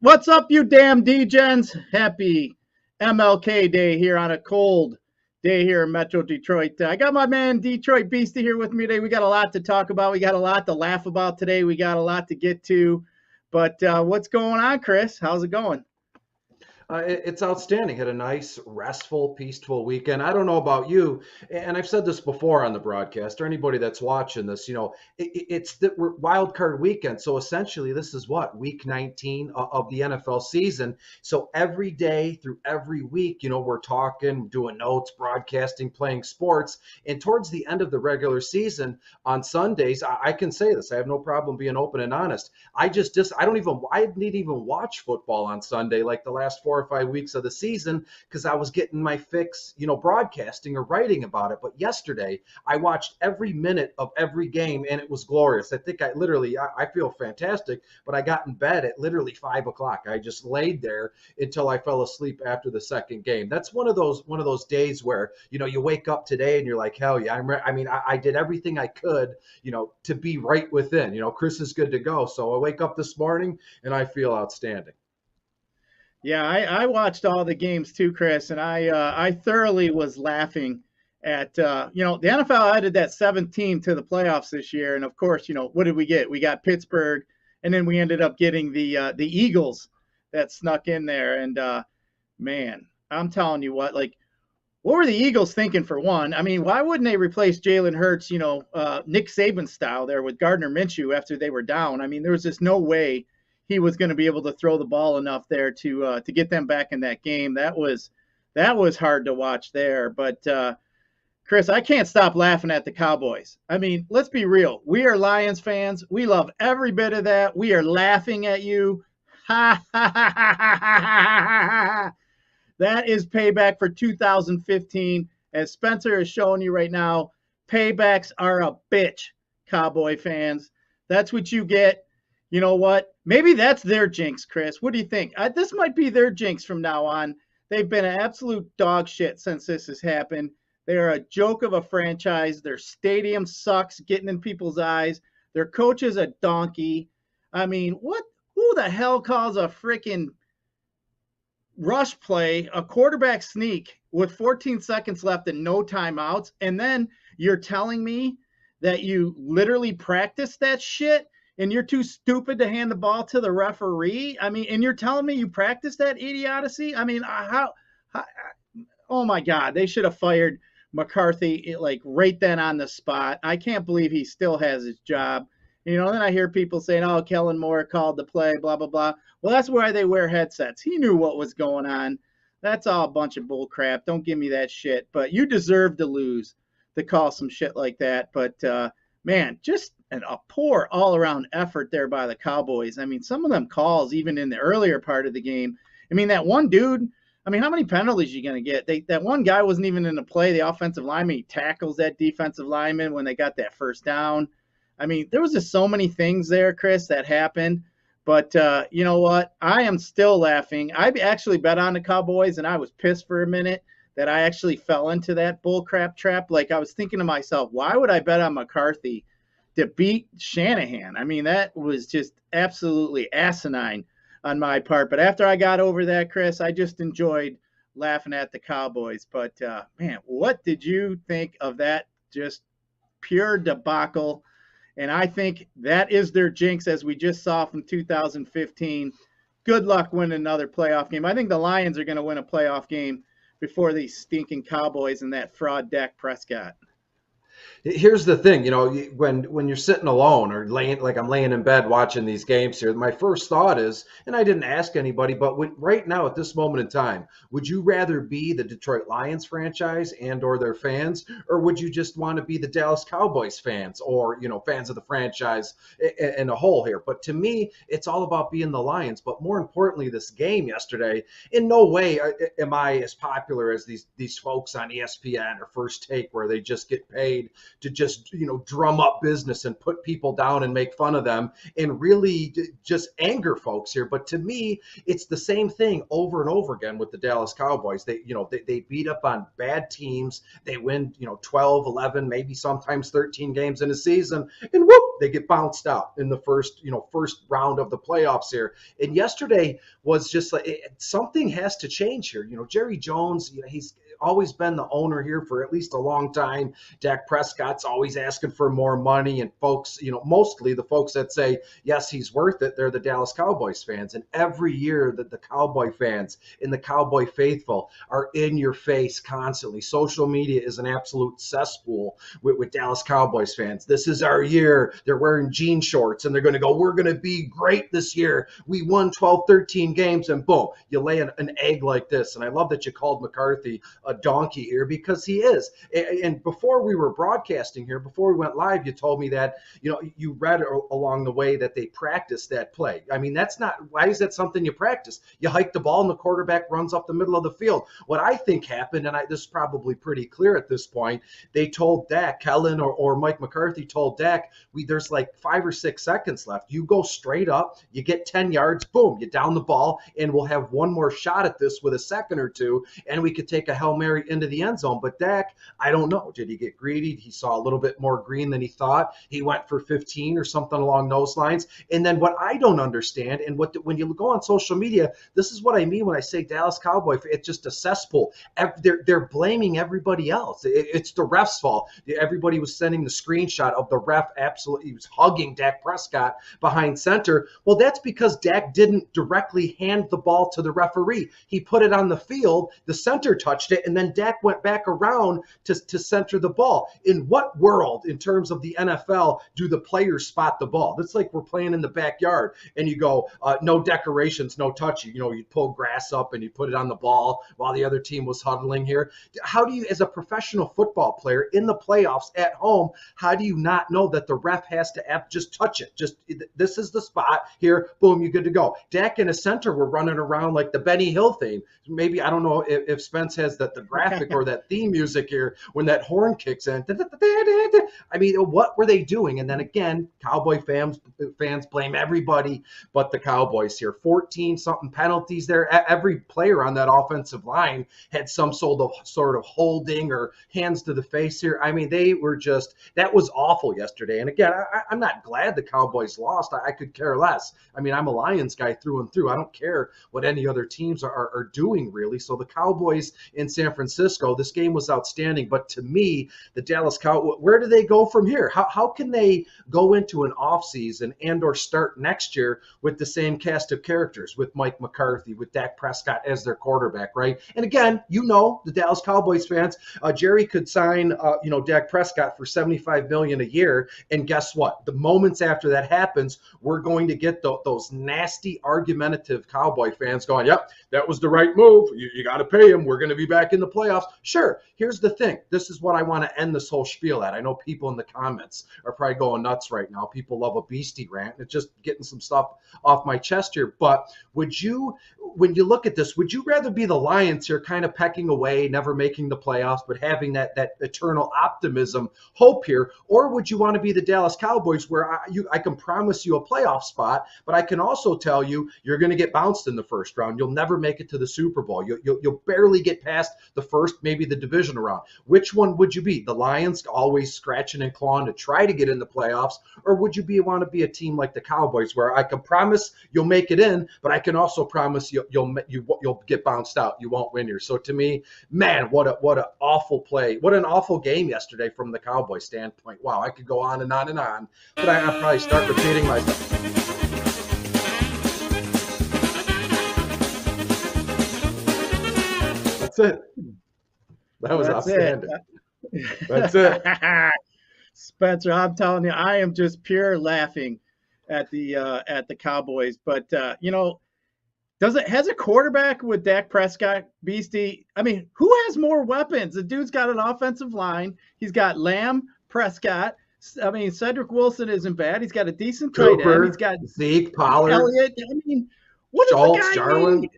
What's up, you damn D-Gens? Happy MLK Day here on a cold day here in Metro Detroit. I got my man Detroit Beastie here with me today. We got a lot to talk about. We got a lot to laugh about today. We got a lot to get to. But what's going on, Chris? How's it going? It's outstanding. Had a nice, restful, peaceful weekend. I don't know about you, and I've said this before on the broadcast, or anybody that's watching this, it's the Wildcard weekend. So essentially, this is week 19 of the NFL season. So every day through every week, we're talking, doing notes, broadcasting, playing sports. And towards the end of the regular season on Sundays, I can say this. I have no problem being open and honest. I didn't even watch football on Sunday like the last 4 or 5 weeks of the season because I was getting my fix, broadcasting or writing about it. But yesterday I watched every minute of every game and it was glorious. I think I feel fantastic, but I got in bed at literally 5 o'clock. I just laid there until I fell asleep after the second game. That's one of those days where, you wake up today and you're like, hell yeah, I did everything I could, to be right within, Chris is good to go. So I wake up this morning and I feel outstanding. Yeah, I watched all the games too, Chris, and I thoroughly was laughing at, the NFL added that 7th team to the playoffs this year. And of course, what did we get? We got Pittsburgh, and then we ended up getting the Eagles that snuck in there. And man, I'm telling you what were the Eagles thinking for one? I mean, why wouldn't they replace Jalen Hurts, Nick Saban style there with Gardner Minshew after they were down? I mean, there was just no way he was going to be able to throw the ball enough there to get them back in that game. That was hard to watch there. But Chris, I can't stop laughing at the Cowboys. I mean, let's be real. We are Lions fans. We love every bit of that. We are laughing at you. Ha ha ha ha ha ha. That is payback for 2015. As Spencer is showing you right now, paybacks are a bitch, Cowboy fans. That's what you get. You know what? Maybe that's their jinx, Chris. What do you think? This might be their jinx from now on. They've been an absolute dog shit since this has happened. They're a joke of a franchise. Their stadium sucks, getting in people's eyes. Their coach is a donkey. I mean, who the hell calls a freaking rush play, a quarterback sneak with 14 seconds left and no timeouts? And then you're telling me that you literally practiced that shit? And you're too stupid to hand the ball to the referee? I mean, and you're telling me you practiced that idiocy? I mean, how oh my God, they should have fired McCarthy right then on the spot. I can't believe he still has his job. Then I hear people saying, oh, Kellen Moore called the play, blah, blah, blah. Well, that's why they wear headsets. He knew what was going on. That's all a bunch of bull crap. Don't give me that shit. But you deserve to lose to call some shit like that. But, man, just a poor all-around effort there by the Cowboys. I mean, some of them calls, even in the earlier part of the game. I mean, that one dude, I mean, how many penalties are you going to get? That one guy wasn't even in the play, the offensive lineman. He tackles that defensive lineman when they got that first down. I mean, there was just so many things there, Chris, that happened. But you know what? I am still laughing. I actually bet on the Cowboys, and I was pissed for a minute that I actually fell into that bullcrap trap. I was thinking to myself, why would I bet on McCarthy to beat Shanahan? I mean, that was just absolutely asinine on my part. But after I got over that, Chris, I just enjoyed laughing at the Cowboys. But, man, what did you think of that just pure debacle? And I think that is their jinx, as we just saw from 2015. Good luck winning another playoff game. I think the Lions are going to win a playoff game before these stinking Cowboys and that fraud Dak Prescott. Here's the thing, when you're sitting alone or I'm laying in bed watching these games here, my first thought is, and I didn't ask anybody, but right now at this moment in time, would you rather be the Detroit Lions franchise and or their fans, or would you just want to be the Dallas Cowboys fans or, fans of the franchise in a whole here? But to me, it's all about being the Lions. But more importantly, this game yesterday, in no way am I as popular as these folks on ESPN or First Take where they just get paid afraid to just, drum up business and put people down and make fun of them and really just anger folks here. But to me, it's the same thing over and over again with the Dallas Cowboys. They beat up on bad teams. They win, 12, 11, maybe sometimes 13 games in a season, and whoop, they get bounced out in the first round of the playoffs here. And yesterday was just like something has to change here. Jerry Jones, he's always been the owner here for at least a long time. Dak Prescott's always asking for more money, and folks, mostly the folks that say, yes, he's worth it, they're the Dallas Cowboys fans. And every year that the Cowboy fans and the Cowboy faithful are in your face constantly. Social media is an absolute cesspool with Dallas Cowboys fans. This is our year. They're wearing jean shorts and they're going to go, we're going to be great this year. We won 12, 13 games, and boom, you lay an egg like this. And I love that you called McCarthy a donkey here, because he is. And before we were broadcasting here, before we went live, you told me that, you read along the way that they practiced that play. I mean, why is that something you practice? You hike the ball and the quarterback runs up the middle of the field. What I think happened, and this is probably pretty clear at this point, they told Dak, Kellen or Mike McCarthy told Dak, there's like 5 or 6 seconds left. You go straight up, you get 10 yards, boom, you down the ball, and we'll have one more shot at this with a second or two, and we could take a Hail Mary into the end zone. But Dak, I don't know. Did he get greedy? He saw a little bit more green than he thought. He went for 15 or something along those lines. And then what I don't understand, and when you go on social media, this is what I mean when I say Dallas Cowboy, it's just a cesspool. They're blaming everybody else. It's the ref's fault. Everybody was sending the screenshot of the ref absolutely, he was hugging Dak Prescott behind center. Well, that's because Dak didn't directly hand the ball to the referee. He put it on the field, the center touched it, and then Dak went back around to center the ball. In what world, in terms of the NFL, do the players spot the ball? That's like we're playing in the backyard and you go, no decorations, no touchy. You pull grass up and you put it on the ball while the other team was huddling here. How do you, as a professional football player in the playoffs at home, how do you not know that the ref has to just touch it? Just, this is the spot here, boom, you're good to go. Dak and a center were running around like the Benny Hill theme. Maybe, I don't know if Spence has the graphic or that theme music here when that horn kicks in. I mean, what were they doing? And then again, Cowboy fans blame everybody but the Cowboys here. 14-something penalties there. Every player on that offensive line had some sort of holding or hands to the face here. I mean, they were just, that was awful yesterday. And again, I'm not glad the Cowboys lost. I could care less. I mean, I'm a Lions guy through and through. I don't care what any other teams are doing, really. So the Cowboys in San Francisco, this game was outstanding. But to me, the Dallas Cowboys, where do they go from here? How can they go into an offseason and or start next year with the same cast of characters, with Mike McCarthy, with Dak Prescott as their quarterback, right? And again, the Dallas Cowboys fans, Jerry could sign, Dak Prescott for $75 million a year. And guess what? The moments after that happens, we're going to get those nasty, argumentative Cowboy fans going, yep, that was the right move. You got to pay him. We're going to be back in the playoffs. Sure. Here's the thing. This is what I want to end this whole spiel at. I know people in the comments are probably going nuts right now. People love a Beastie rant. It's just getting some stuff off my chest here. But when you look at this, would you rather be the Lions here kind of pecking away, never making the playoffs, but having that eternal optimism, hope here? Or would you want to be the Dallas Cowboys where I can promise you a playoff spot, but I can also tell you you're going to get bounced in the first round. You'll never make it to the Super Bowl. You'll barely get past the first, maybe the division round. Which one would you be? The Lions always scratching and clawing to try to get in the playoffs? Or would you want to be a team like the Cowboys where I can promise you'll make it in, but I can also promise you'll get bounced out. You won't win here. So to me, man, what an awful play. What an awful game yesterday from the Cowboys standpoint. Wow, I could go on and on and on, but I'll probably start repeating myself. That's it. That was outstanding. That's it. Spencer, I'm telling you, I am just pure laughing at the Cowboys. But has a quarterback with Dak Prescott, Beastie? I mean, who has more weapons? The dude's got an offensive line. He's got Lamb, Prescott. I mean, Cedric Wilson isn't bad. He's got a decent tight end. He's got Zeke, Pollard, Elliott. I mean, what does the guy Jarwin? need?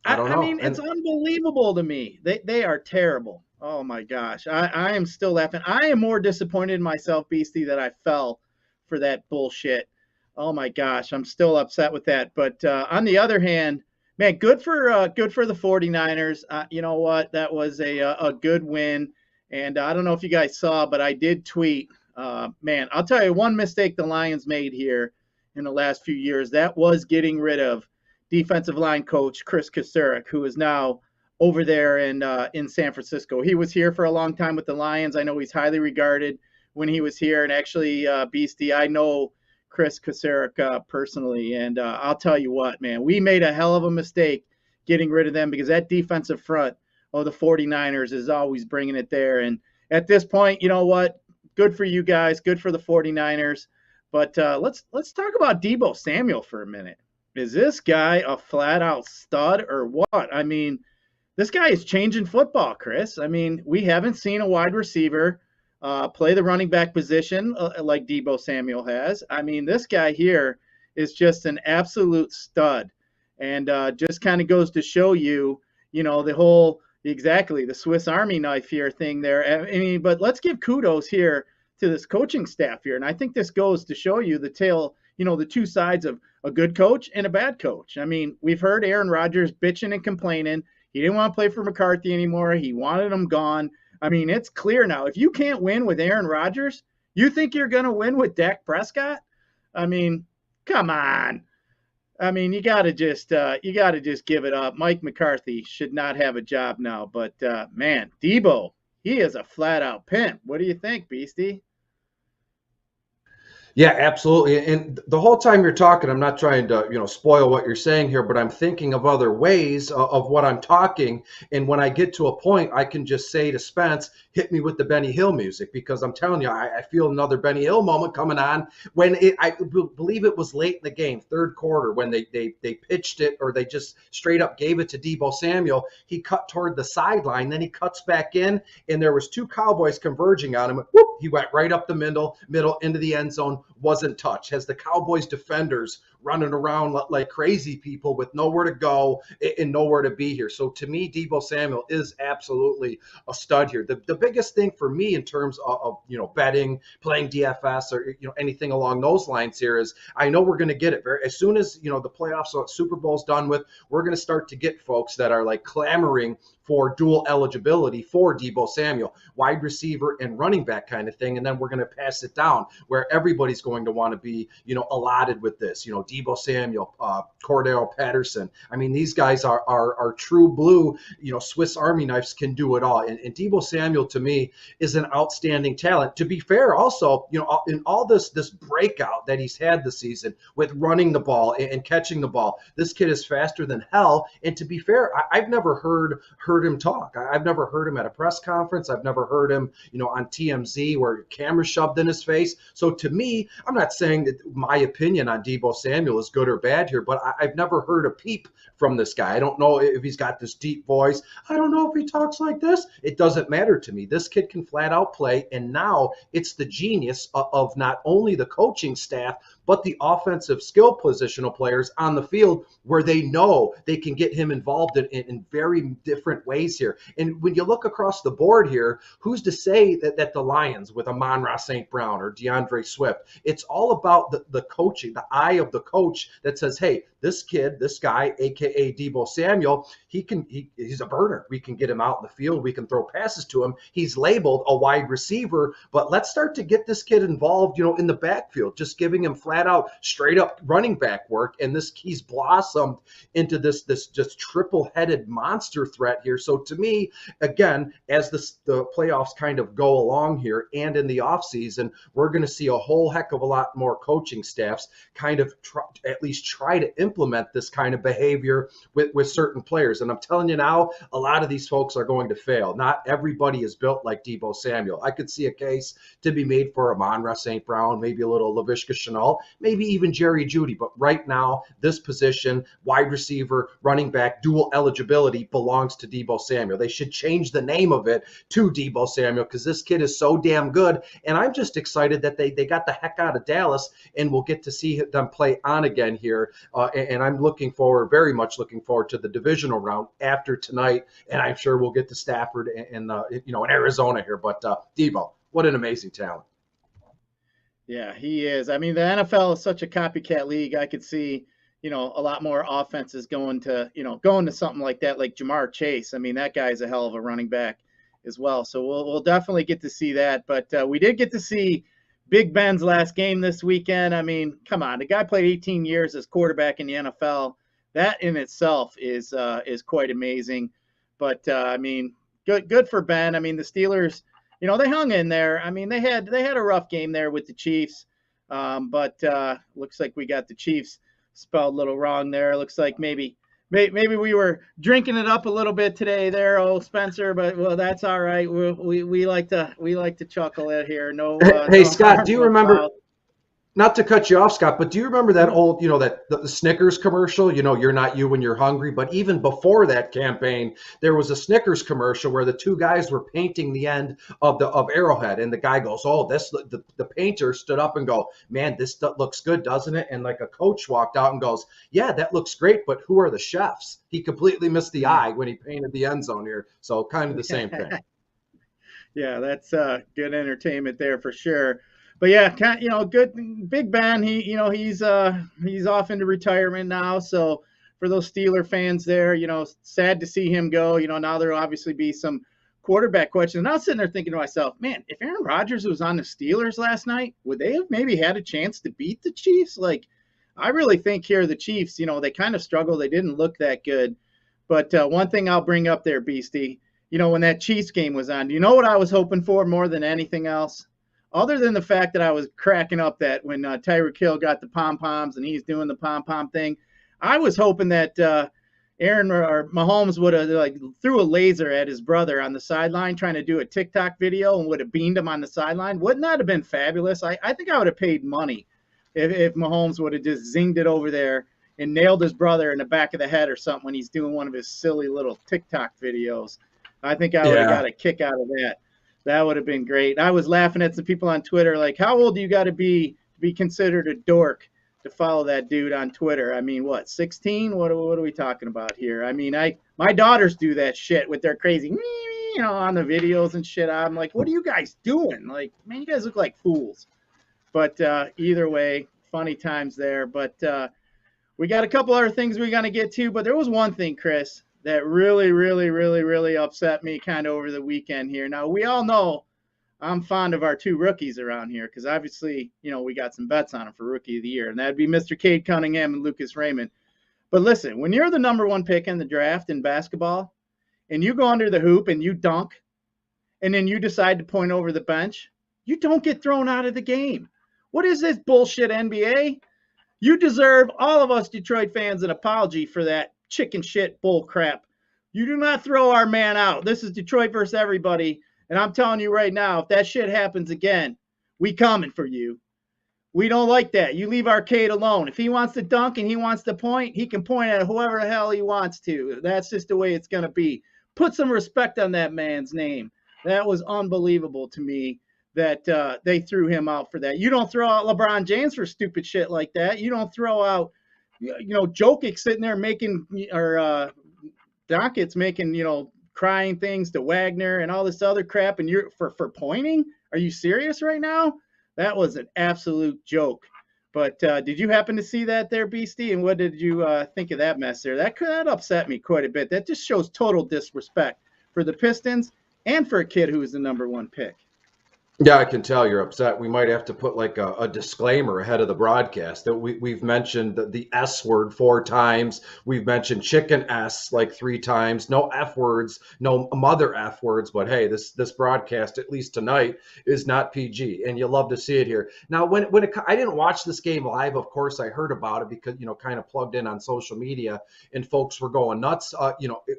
I don't know. I mean, it's unbelievable to me. They are terrible. Oh my gosh. I am still laughing. I am more disappointed in myself, Beastie, that I fell for that bullshit. Oh my gosh. I'm still upset with that. But on the other hand, man, good for the 49ers. You know what? That was a good win. And I don't know if you guys saw, but I did tweet. Man, I'll tell you one mistake the Lions made here in the last few years. That was getting rid of defensive line coach Chris Kasurek, who is now over there in San Francisco. He was here for a long time with the Lions. I know he's highly regarded when he was here. And actually, Beastie, I know Chris Kasurek personally. And I'll tell you what, man, we made a hell of a mistake getting rid of them because that defensive front of the 49ers is always bringing it there. And at this point, you know what? Good for you guys. Good for the 49ers. But let's talk about Debo Samuel for a minute. Is this guy a flat out stud or what? I mean, this guy is changing football, Chris. I mean, we haven't seen a wide receiver play the running back position like Debo Samuel has. I mean, this guy here is just an absolute stud, and just kind of goes to show you, you know, the Swiss Army knife here thing there. I mean, but let's give kudos here to this coaching staff here, and I think this goes to show you the two sides of a good coach and a bad coach. I mean, we've heard Aaron Rodgers bitching and complaining. He didn't want to play for McCarthy anymore. He wanted him gone. I mean, it's clear now. If you can't win with Aaron Rodgers, you think you're going to win with Dak Prescott? I mean, come on. I mean, you got to just give it up. Mike McCarthy should not have a job now. But man, Debo, he is a flat out pimp. What do you think, Beastie? Yeah, absolutely. And the whole time you're talking, I'm not trying to, spoil what you're saying here, but I'm thinking of other ways of what I'm talking. And when I get to a point, I can just say to Spence, hit me with the Benny Hill music, because I'm telling you, I feel another Benny Hill moment coming on when I believe it was late in the game, third quarter, when they pitched it, or they just straight up gave it to Debo Samuel. He cut toward the sideline, then he cuts back in, and there was two Cowboys converging on him. Whoop, he went right up the middle into the end zone. Wasn't touched. Has the Cowboys defenders running around like crazy people with nowhere to go and nowhere to be here. So to me, Debo Samuel is absolutely a stud here. The biggest thing for me in terms of betting, playing DFS, or anything along those lines here is I know we're going to get it as soon as the playoffs, so Super Bowl's done with. We're going to start to get folks that are like clamoring for dual eligibility for Debo Samuel, wide receiver and running back kind of thing. And then we're going to pass it down where everybody's going to want to be, allotted with this, Debo Samuel, Cordero Patterson. I mean, these guys are true blue, Swiss Army knives, can do it all. And Debo Samuel, to me, is an outstanding talent. To be fair, also, in all this breakout that he's had this season with running the ball and catching the ball, this kid is faster than hell. And to be fair, I've never heard him talk. I've never heard him at a press conference. I've never heard him, on TMZ where camera shoved in his face. So to me, I'm not saying that my opinion on Debo Samuel is good or bad here, but I've never heard a peep from this guy. I don't know if he's got this deep voice. I don't know if he talks like this. It doesn't matter to me. This kid can flat out play. And now it's the genius of not only the coaching staff, but the offensive skill positional players on the field, where they know they can get him involved in very different ways here. And when you look across the board here, who's to say that the Lions with Amon-Ra St. Brown or DeAndre Swift, it's all about the coaching, the eye of the coach that says, hey, this kid, this guy, aka Debo Samuel, he's a burner. We can get him out in the field. We can throw passes to him. He's labeled a wide receiver, but let's start to get this kid involved, in the backfield, just giving him flat out, straight up running back work. And he's blossomed into this just triple-headed monster threat here. So to me, again, as the playoffs kind of go along here and in the offseason, we're going to see a whole heck of a lot more coaching staffs kind of at least try to implement this kind of behavior with certain players. And I'm telling you now, a lot of these folks are going to fail. Not everybody is built like Debo Samuel. I could see a case to be made for Amon-Ra St. Brown, maybe a little Laviska Shenault. maybe even Jerry Jeudy. But right now, this position, wide receiver, running back, dual eligibility belongs to Debo Samuel. They should change the name of it to Debo Samuel because this kid is so damn good. And I'm just excited that they got the heck out of Dallas, and we'll get to see them play on again here. And I'm very much looking forward to the divisional round after tonight. And I'm sure we'll get to Stafford and in Arizona here. But Debo, what an amazing talent. Yeah, he is. I mean, the NFL is such a copycat league. I could see, a lot more offenses going to something like that, like Jamar Chase. I mean, that guy's a hell of a running back as well. So we'll definitely get to see that. But we did get to see Big Ben's last game this weekend. I mean, come on, the guy played 18 years as quarterback in the NFL. That in itself is quite amazing. But I mean, good for Ben. I mean, the Steelers, they hung in there. I mean, they had a rough game there with the Chiefs, but looks like we got the Chiefs spelled a little wrong there. Looks like maybe we were drinking it up a little bit today there, Spencer. But well, that's all right. We like to chuckle at here. No. Hey, no Scott, do you remember? Foul. Not to cut you off, Scott, but do you remember that old, the Snickers commercial? You're not you when you're hungry. But even before that campaign, there was a Snickers commercial where the two guys were painting the end of Arrowhead, and the guy goes, "Oh, the painter stood up and go, man, this looks good, doesn't it?" And like a coach walked out and goes, "Yeah, that looks great, but who are the chefs?" He completely missed the eye when he painted the end zone here. So kind of the same thing. Yeah, that's good entertainment there for sure. But yeah, good Big Ben. He's off into retirement now. So for those Steeler fans there, sad to see him go. Now there'll obviously be some quarterback questions. And I was sitting there thinking to myself, man, if Aaron Rodgers was on the Steelers last night, would they have maybe had a chance to beat the Chiefs? Like, I really think here the Chiefs, they kind of struggled. They didn't look that good. But one thing I'll bring up there, Beastie, when that Chiefs game was on, do you know what I was hoping for more than anything else? Other than the fact that I was cracking up that when Tyreek Hill got the pom-poms and he's doing the pom-pom thing, I was hoping that Aaron or Mahomes would have threw a laser at his brother on the sideline trying to do a TikTok video and would have beamed him on the sideline. Wouldn't that have been fabulous? I think I would have paid money if Mahomes would have just zinged it over there and nailed his brother in the back of the head or something when he's doing one of his silly little TikTok videos. I think I would have got a kick out of that. That would have been great. I was laughing at some people on Twitter, like, how old do you got to be considered a dork to follow that dude on Twitter? I mean, what, 16? What are we talking about here? I mean, my daughters do that shit with their crazy, on the videos and shit. I'm like, what are you guys doing? Like, man, you guys look like fools. But either way, funny times there. But we got a couple other things we're going to get to. But there was one thing, Chris, that really, really, really, really upset me kind of over the weekend here. Now, we all know I'm fond of our two rookies around here because obviously, we got some bets on them for Rookie of the Year, and that'd be Mr. Cade Cunningham and Lucas Raymond. But listen, when you're the number one pick in the draft in basketball and you go under the hoop and you dunk and then you decide to point over the bench, you don't get thrown out of the game. What is this bullshit, NBA? You deserve, all of us Detroit fans, an apology for that chicken shit bull crap. You do not throw our man out. This is Detroit versus everybody. And I'm telling you right now, if that shit happens again, we coming for you. We don't like that. You leave our Cade alone. If he wants to dunk and he wants to point, he can point at whoever the hell he wants to. That's just the way it's going to be. Put some respect on that man's name. That was unbelievable to me that they threw him out for that. You don't throw out LeBron James for stupid shit like that. You don't throw out Jokic sitting there making, or Donkett's making, crying things to Wagner and all this other crap, and you're for pointing? Are you serious right now? That was an absolute joke. But did you happen to see that there, Beastie? And what did you think of that mess there? That upset me quite a bit. That just shows total disrespect for the Pistons and for a kid who was the number one pick. Yeah, I can tell you're upset. We might have to put like a disclaimer ahead of the broadcast that we've mentioned the S word 4 times. We've mentioned chicken S like 3 times. No F words, no mother F words. But hey, this broadcast, at least tonight, is not PG, and you love to see it here. Now, I didn't watch this game live. Of course, I heard about it because kind of plugged in on social media, and folks were going nuts.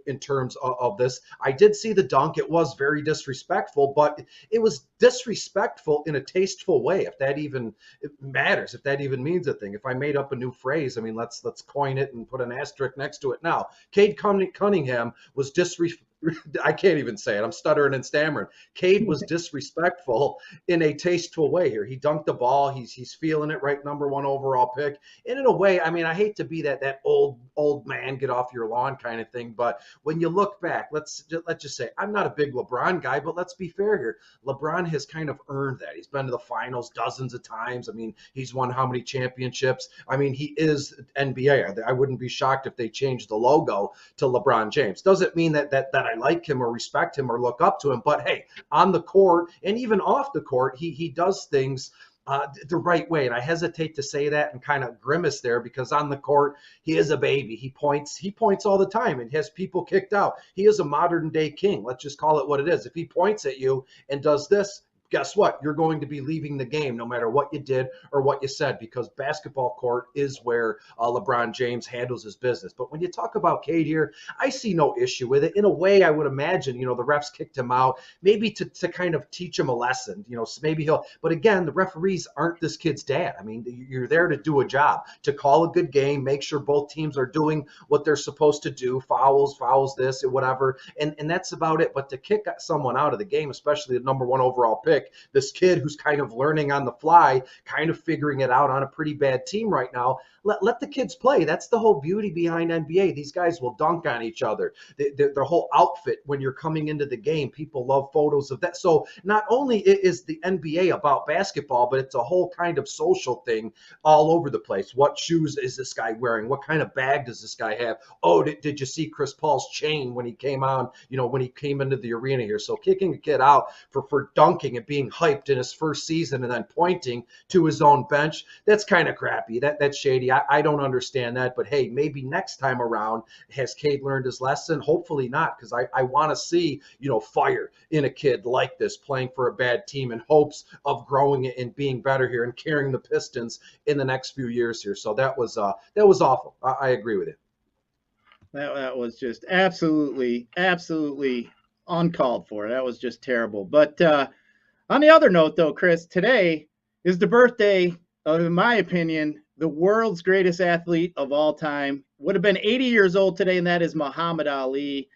In terms of this, I did see the dunk. It was very disrespectful, but it was disrespectful disrespectful in a tasteful way, if that even matters, if that even means a thing. If I made up a new phrase, I mean, let's coin it and put an asterisk next to it now. Cade Cunningham was disrespectful. I can't even say it. I'm stuttering and stammering. Cade was disrespectful in a tasteful way here. He dunked the ball. He's feeling it, right? Number 1 overall pick. And in a way, I mean, I hate to be that old man, get off your lawn kind of thing. But when you look back, let's just say I'm not a big LeBron guy, but let's be fair here. LeBron has kind of earned that. He's been to the finals dozens of times. I mean, he's won how many championships? I mean, he is NBA. I wouldn't be shocked if they changed the logo to LeBron James. Doesn't mean that I like him or respect him or look up to him. But hey, on the court and even off the court, he does things the right way. And I hesitate to say that and kind of grimace there, because on the court, he is a baby. He points all the time and has people kicked out. He is a modern day king. Let's just call it what it is. If he points at you and does this, guess what? You're going to be leaving the game no matter what you did or what you said, because basketball court is where LeBron James handles his business. But when you talk about Cade here, I see no issue with it. In a way, I would imagine, the refs kicked him out, maybe to kind of teach him a lesson, so maybe but again, the referees aren't this kid's dad. I mean, you're there to do a job, to call a good game, make sure both teams are doing what they're supposed to do, fouls this and whatever. And that's about it. But to kick someone out of the game, especially the number 1 overall pick, this kid who's kind of learning on the fly, kind of figuring it out on a pretty bad team right now, let the kids play. That's the whole beauty behind NBA. These guys will dunk on each other. Their whole outfit when you're coming into the game, people love photos of that. So not only is the NBA about basketball, but it's a whole kind of social thing all over the place. What shoes is this guy wearing? What kind of bag does this guy have? Oh, did you see Chris Paul's chain when he came on, when he came into the arena here? So kicking a kid out for dunking and being hyped in his first season and then pointing to his own bench, that's kind of crappy. That's shady. I don't understand that. But hey, maybe next time around, has Cade learned his lesson? Hopefully not, because I want to see, fire in a kid like this playing for a bad team in hopes of growing it and being better here and carrying the Pistons in the next few years here. So that was awful. I agree with you. That was just absolutely uncalled for. That was just terrible. But on the other note, though, Chris, today is the birthday of, in my opinion, the world's greatest athlete of all time. Would have been 80 years old today, and that is Muhammad Ali.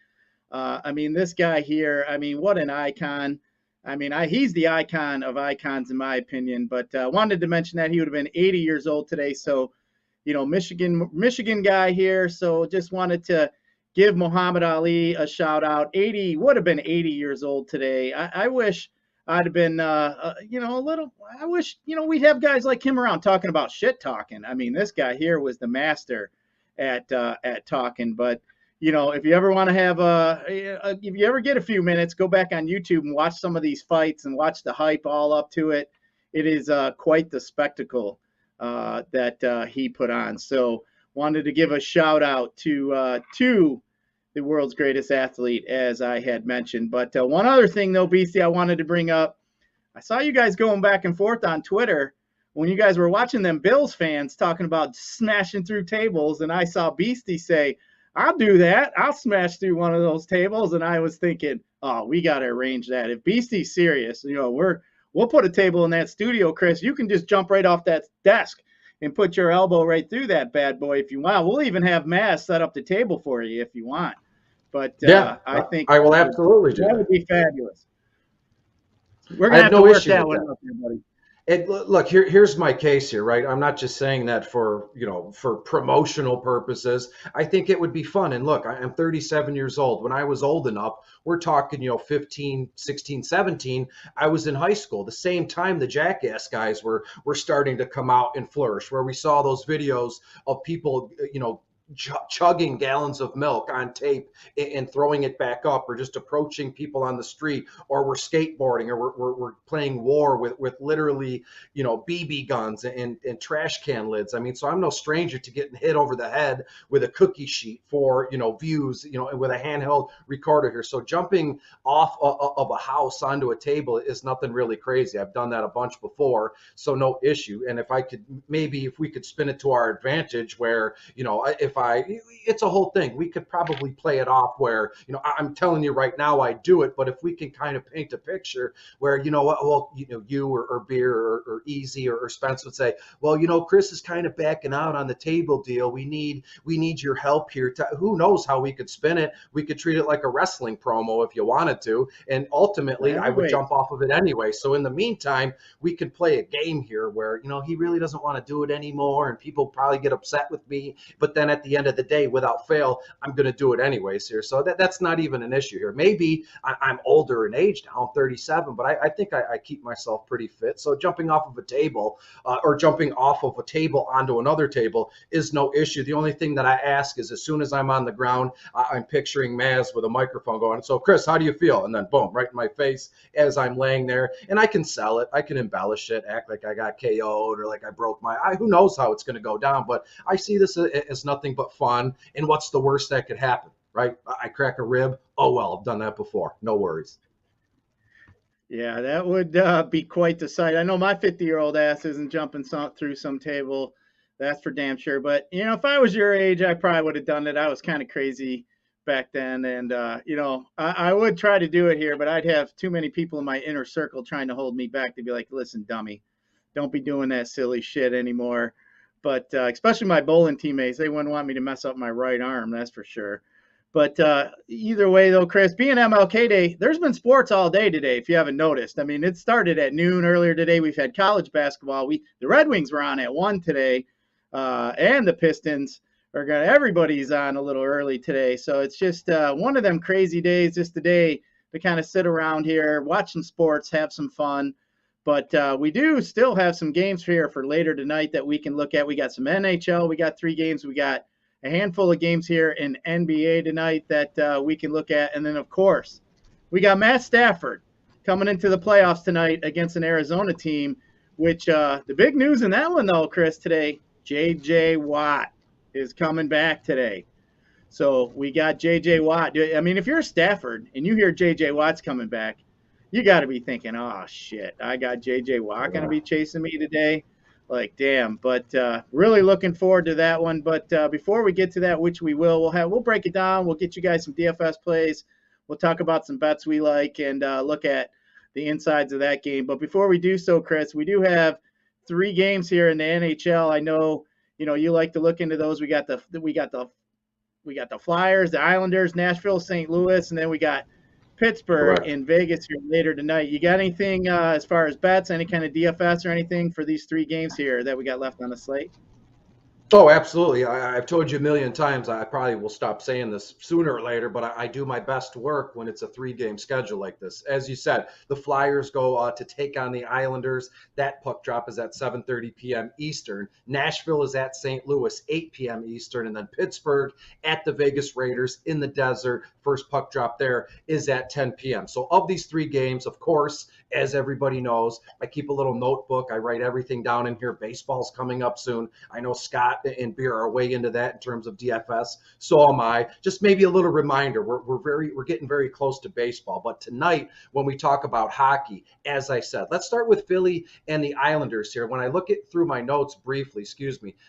I mean, this guy here, I mean, what an icon. I mean, he's the icon of icons, in my opinion. But wanted to mention that he would have been 80 years old today. So, Michigan guy here. So just wanted to give Muhammad Ali a shout out. Would have been 80 years old today. I wish I'd have been, a little. I wish, we'd have guys like him around talking about shit talking. I mean, this guy here was the master at talking. But if you ever want to have if you ever get a few minutes, go back on YouTube and watch some of these fights and watch the hype all up to it. It is quite the spectacle that he put on. So wanted to give a shout out to the world's greatest athlete, as I had mentioned. But one other thing, though, Beastie, I wanted to bring up. I saw you guys going back and forth on Twitter when you guys were watching them Bills fans talking about smashing through tables, and I saw Beastie say, I'll do that. I'll smash through one of those tables. And I was thinking, oh, we got to arrange that. If Beastie's serious, we'll put a table in that studio, Chris. You can just jump right off that desk and put your elbow right through that bad boy if you want. We'll even have Maz set up the table for you if you want. But yeah, I think I will absolutely do that. That would be fabulous. We're going to have to work that one out there, buddy. Look, here's my case here, right? I'm not just saying that for promotional purposes. I think it would be fun. And look, I'm 37 years old. When I was old enough, we're talking, 15, 16, 17, I was in high school. The same time the Jackass guys were starting to come out and flourish, where we saw those videos of people, chugging gallons of milk on tape and throwing it back up, or just approaching people on the street, or we're skateboarding, or we're playing war with literally, BB guns and trash can lids. I mean, so I'm no stranger to getting hit over the head with a cookie sheet for, views, with a handheld recorder here. So jumping off of a house onto a table is nothing really crazy. I've done that a bunch before, so no issue. And if we could spin it to our advantage, where, if justify. It's a whole thing. We could probably play it off where, I'm telling you right now I do it, but if we can kind of paint a picture where, you or Beer or Easy or Spence would say, well, Chris is kind of backing out on the table deal. We need your help here. Who knows how we could spin it? We could treat it like a wrestling promo if you wanted to, and ultimately I would jump off of it anyway. So in the meantime, we could play a game here where, he really doesn't want to do it anymore, and people probably get upset with me, but then at the end of the day, without fail, I'm going to do it anyways here. So that's not even an issue here. Maybe I'm older in age now, I'm 37, but I think I keep myself pretty fit. So jumping off of a table or jumping off of a table onto another table is no issue. The only thing that I ask is as soon as I'm on the ground, I'm picturing Maz with a microphone going, so Chris, how do you feel? And then boom, right in my face as I'm laying there. And I can sell it. I can embellish it, act like I got KO'd or like I broke my eye. Who knows how it's going to go down? But I see this as nothing but fun. And what's the worst that could happen, right? I crack a rib. Oh, well, I've done that before. No worries. Yeah, that would be quite the sight. I know my 50-year-old ass isn't jumping through some table. That's for damn sure. But, if I was your age, I probably would have done it. I was kind of crazy back then. And, I would try to do it here, but I'd have too many people in my inner circle trying to hold me back to be like, listen, dummy, don't be doing that silly shit anymore. But especially my bowling teammates, they wouldn't want me to mess up my right arm, that's for sure. But either way, though, Chris, being MLK Day, there's been sports all day today, if you haven't noticed. I mean, it started at noon earlier today. We've had college basketball. The Red Wings were on at 1 today, and the Pistons are going to – everybody's on a little early today. So it's just one of them crazy days, just a day to kind of sit around here, watch some sports, have some fun. But we do still have some games here for later tonight that we can look at. We got some NHL. We got 3 games. We got a handful of games here in NBA tonight that we can look at. And then, of course, we got Matt Stafford coming into the playoffs tonight against an Arizona team, which the big news in that one, though, Chris, today, J.J. Watt is coming back today. So we got J.J. Watt. I mean, if you're Stafford and you hear J.J. Watt's coming back, you got to be thinking, oh, shit, I got J.J. Watt going to be chasing me today. Like, damn. But really looking forward to that one. But before we get to that, which we will, we'll break it down. We'll get you guys some DFS plays. We'll talk about some bets we like and look at the insides of that game. But before we do so, Chris, we do have 3 games here in the NHL. I know, you like to look into those. We got the Flyers, the Islanders, Nashville, St. Louis, and then we got Pittsburgh in Vegas here later tonight. You got anything as far as bets, any kind of DFS or anything for these 3 games here that we got left on the slate? Oh, absolutely. I've told you a million times, I probably will stop saying this sooner or later, but I do my best work when it's a 3-game schedule like this. As you said, the Flyers go to take on the Islanders. That puck drop is at 7:30 p.m. Eastern. Nashville is at St. Louis, 8 p.m. Eastern. And then Pittsburgh at the Vegas Raiders in the desert. First puck drop there is at 10 p.m. So of these 3 games, of course, as everybody knows, I keep a little notebook. I write everything down in here. Baseball's coming up soon. I know Scott and Beer are way into that in terms of DFS. So am I. Just maybe a little reminder. We're getting very close to baseball. But tonight, when we talk about hockey, as I said, let's start with Philly and the Islanders here. When I look through my notes briefly,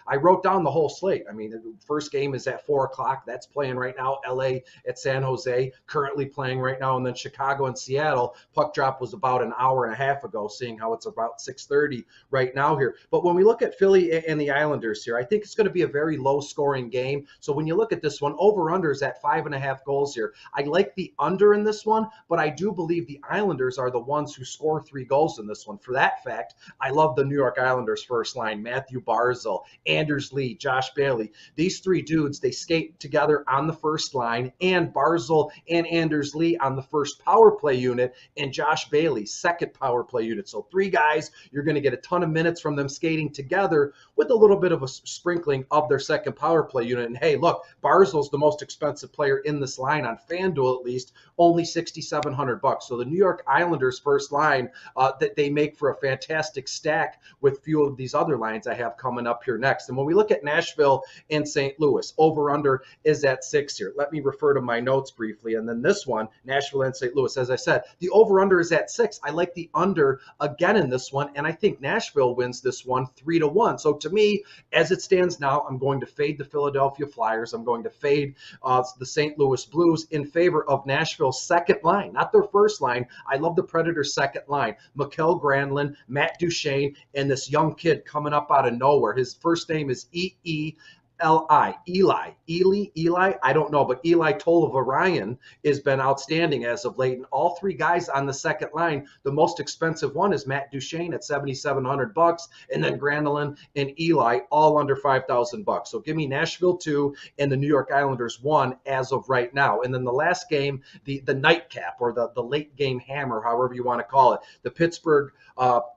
I wrote down the whole slate. I mean, the first game is at 4:00. That's playing right now. LA at San Jose, currently playing right now. And then Chicago and Seattle. Puck drop was about an hour and a half ago, seeing how it's about 6:30 right now here. But when we look at Philly and the Islanders here, I think it's going to be a very low-scoring game. So when you look at this one, over-under is at 5.5 goals here. I like the under in this one, but I do believe the Islanders are the ones who score 3 goals in this one. For that fact, I love the New York Islanders first line, Matthew Barzal, Anders Lee, Josh Bailey. These 3 dudes, they skate together on the first line, and Barzal and Anders Lee on the first power play unit, and Josh Bailey, second power play unit. So 3 guys, you're going to get a ton of minutes from them skating together with a little bit of a sprinkling of their second power play unit. And hey, look, Barzal's the most expensive player in this line on FanDuel, at least, only $6,700. So the New York Islanders first line, that they make for a fantastic stack with few of these other lines I have coming up here next. And when we look at Nashville and St. Louis, over under is at 6 here. Let me refer to my notes briefly. And then this one, Nashville and St. Louis, as I said, the over under is at 6. I like the under again in this one, and I think Nashville wins this one 3-1. So to me, as it stands now, I'm going to fade the Philadelphia Flyers. I'm going to fade the St. Louis Blues in favor of Nashville's second line, not their first line. I love the Predators' second line. Mikael Granlund, Matt Duchene, and this young kid coming up out of nowhere. His first name is Eli, I don't know, but Eli Tolavarayan has been outstanding as of late. And all three guys on the second line, the most expensive one is Matt Duchene at $7,700, and then Granlund and Eli all under $5,000. So give me Nashville 2 and the New York Islanders 1 as of right now. And then the last game, the nightcap or the late game hammer, however you want to call it, the Pittsburgh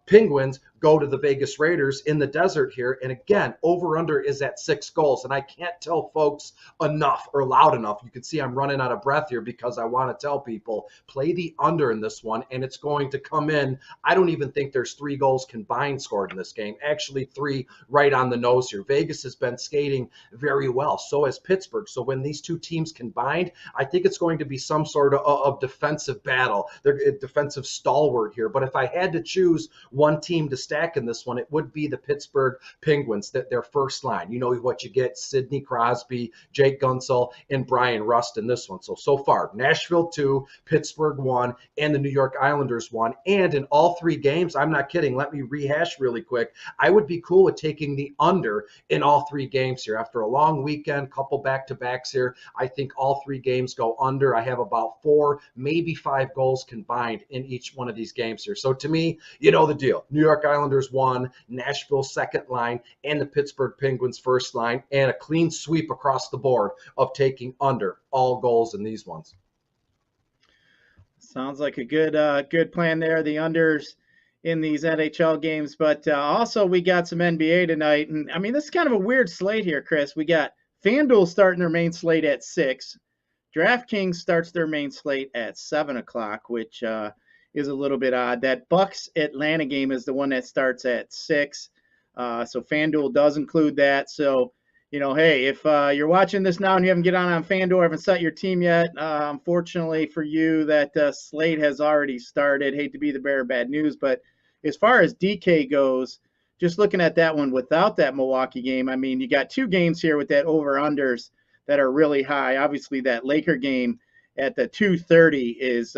Penguins go to the Vegas Raiders in the desert here. And again, over-under is at 6 goals. And I can't tell folks enough or loud enough. You can see I'm running out of breath here because I want to tell people, play the under in this one, and it's going to come in. I don't even think there's 3 goals combined scored in this game. Actually, 3 right on the nose here. Vegas has been skating very well. So has Pittsburgh. So when these two teams combined, I think it's going to be some sort of defensive battle. They're a defensive stalwart here. But if I had to choose one team to stack in this one, it would be the Pittsburgh Penguins, that their first line. You know what you get: Sidney Crosby, Jake Gunsel, and Brian Rust in this one. So far, Nashville 2, Pittsburgh 1, and the New York Islanders 1. And in all 3 games, I'm not kidding, let me rehash really quick, I would be cool with taking the under in all 3 games here. After a long weekend, couple back-to-backs here, I think all 3 games go under. I have about 4, maybe 5 goals combined in each one of these games here. So to me, you know the deal. New York Islanders 1, Nashville second line, and the Pittsburgh Penguins first line, and a clean sweep across the board of taking under all goals in these ones. Sounds like a good plan there. The unders in these NHL games, but also we got some NBA tonight. And I mean, this is kind of a weird slate here, Chris. We got FanDuel starting their main slate at 6. DraftKings starts their main slate at 7 o'clock, which is a little bit odd. That Bucks Atlanta game is the one that starts at 6. So FanDuel does include that. So, you know, hey, if you're watching this now and you haven't get on FanDuel, haven't set your team yet, unfortunately for you, that slate has already started. Hate to be the bearer of bad news, but as far as DK goes, just looking at that one without that Milwaukee game, I mean, you got 2 games here with that over-unders that are really high. Obviously, that Laker game at the 230 is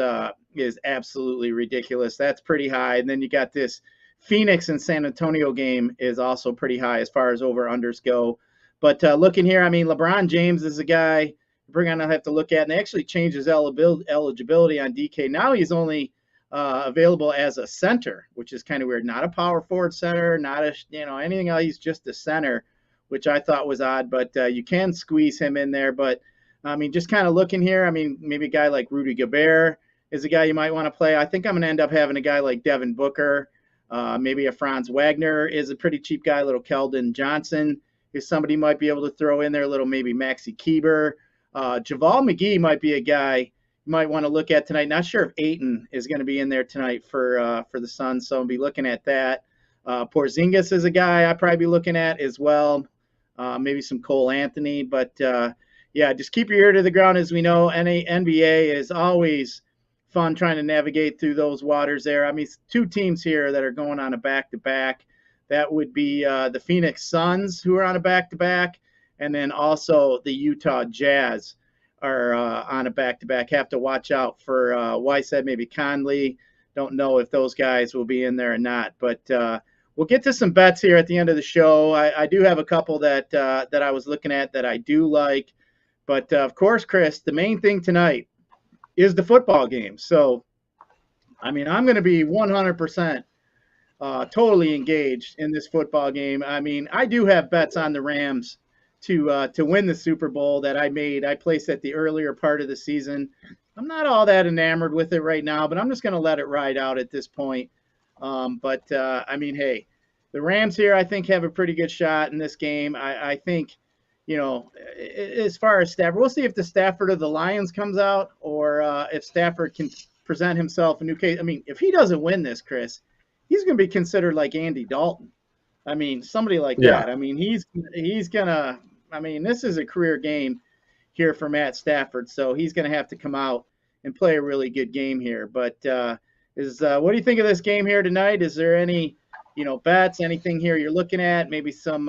absolutely ridiculous. That's pretty high. And then you got this Phoenix and San Antonio game is also pretty high as far as over-unders go. But looking here, I mean, LeBron James is a guy we're going to have to look at. And they actually changed his eligibility on DK. Now he's only available as a center, which is kind of weird. Not a power forward center, not anything else. He's just a center, which I thought was odd. But you can squeeze him in there. But, I mean, just kind of looking here, I mean, maybe a guy like Rudy Gobert is a guy you might want to play. I think I'm going to end up having a guy like Devin Booker. Maybe a Franz Wagner is a pretty cheap guy. Little Keldon Johnson is somebody you might be able to throw in there. Little maybe Maxi Keeber. Javal McGee might be a guy you might want to look at tonight. Not sure if Ayton is going to be in there tonight for the Suns, so I'll be looking at that. Porzingis is a guy I'd probably be looking at as well. Maybe some Cole Anthony. But, yeah, just keep your ear to the ground. As we know, NBA is always fun trying to navigate through those waters there. I mean, 2 teams here that are going on a back-to-back. That would be the Phoenix Suns, who are on a back-to-back, and then also the Utah Jazz are on a back-to-back. Have to watch out for Whitehead, maybe Conley. Don't know if those guys will be in there or not. But we'll get to some bets here at the end of the show. I do have a couple that I was looking at that I do like. But, of course, Chris, the main thing tonight is the football game. So, I mean, I'm going to be 100% totally engaged in this football game. I mean, I do have bets on the Rams to win the Super Bowl that I placed at the earlier part of the season. I'm not all that enamored with it right now, but I'm just going to let it ride out at this point. I mean, hey, the Rams here, I think, have a pretty good shot in this game. I think, you know, as far as Stafford, we'll see if the Stafford of the Lions comes out or if Stafford can present himself a new case. I mean, if he doesn't win this, Chris, he's going to be considered like Andy Dalton. I mean, somebody like that. I mean, he's going to – I mean, this is a career game here for Matt Stafford, so he's going to have to come out and play a really good game here. But What do you think of this game here tonight? Is there any, bets, anything here you're looking at? Maybe some,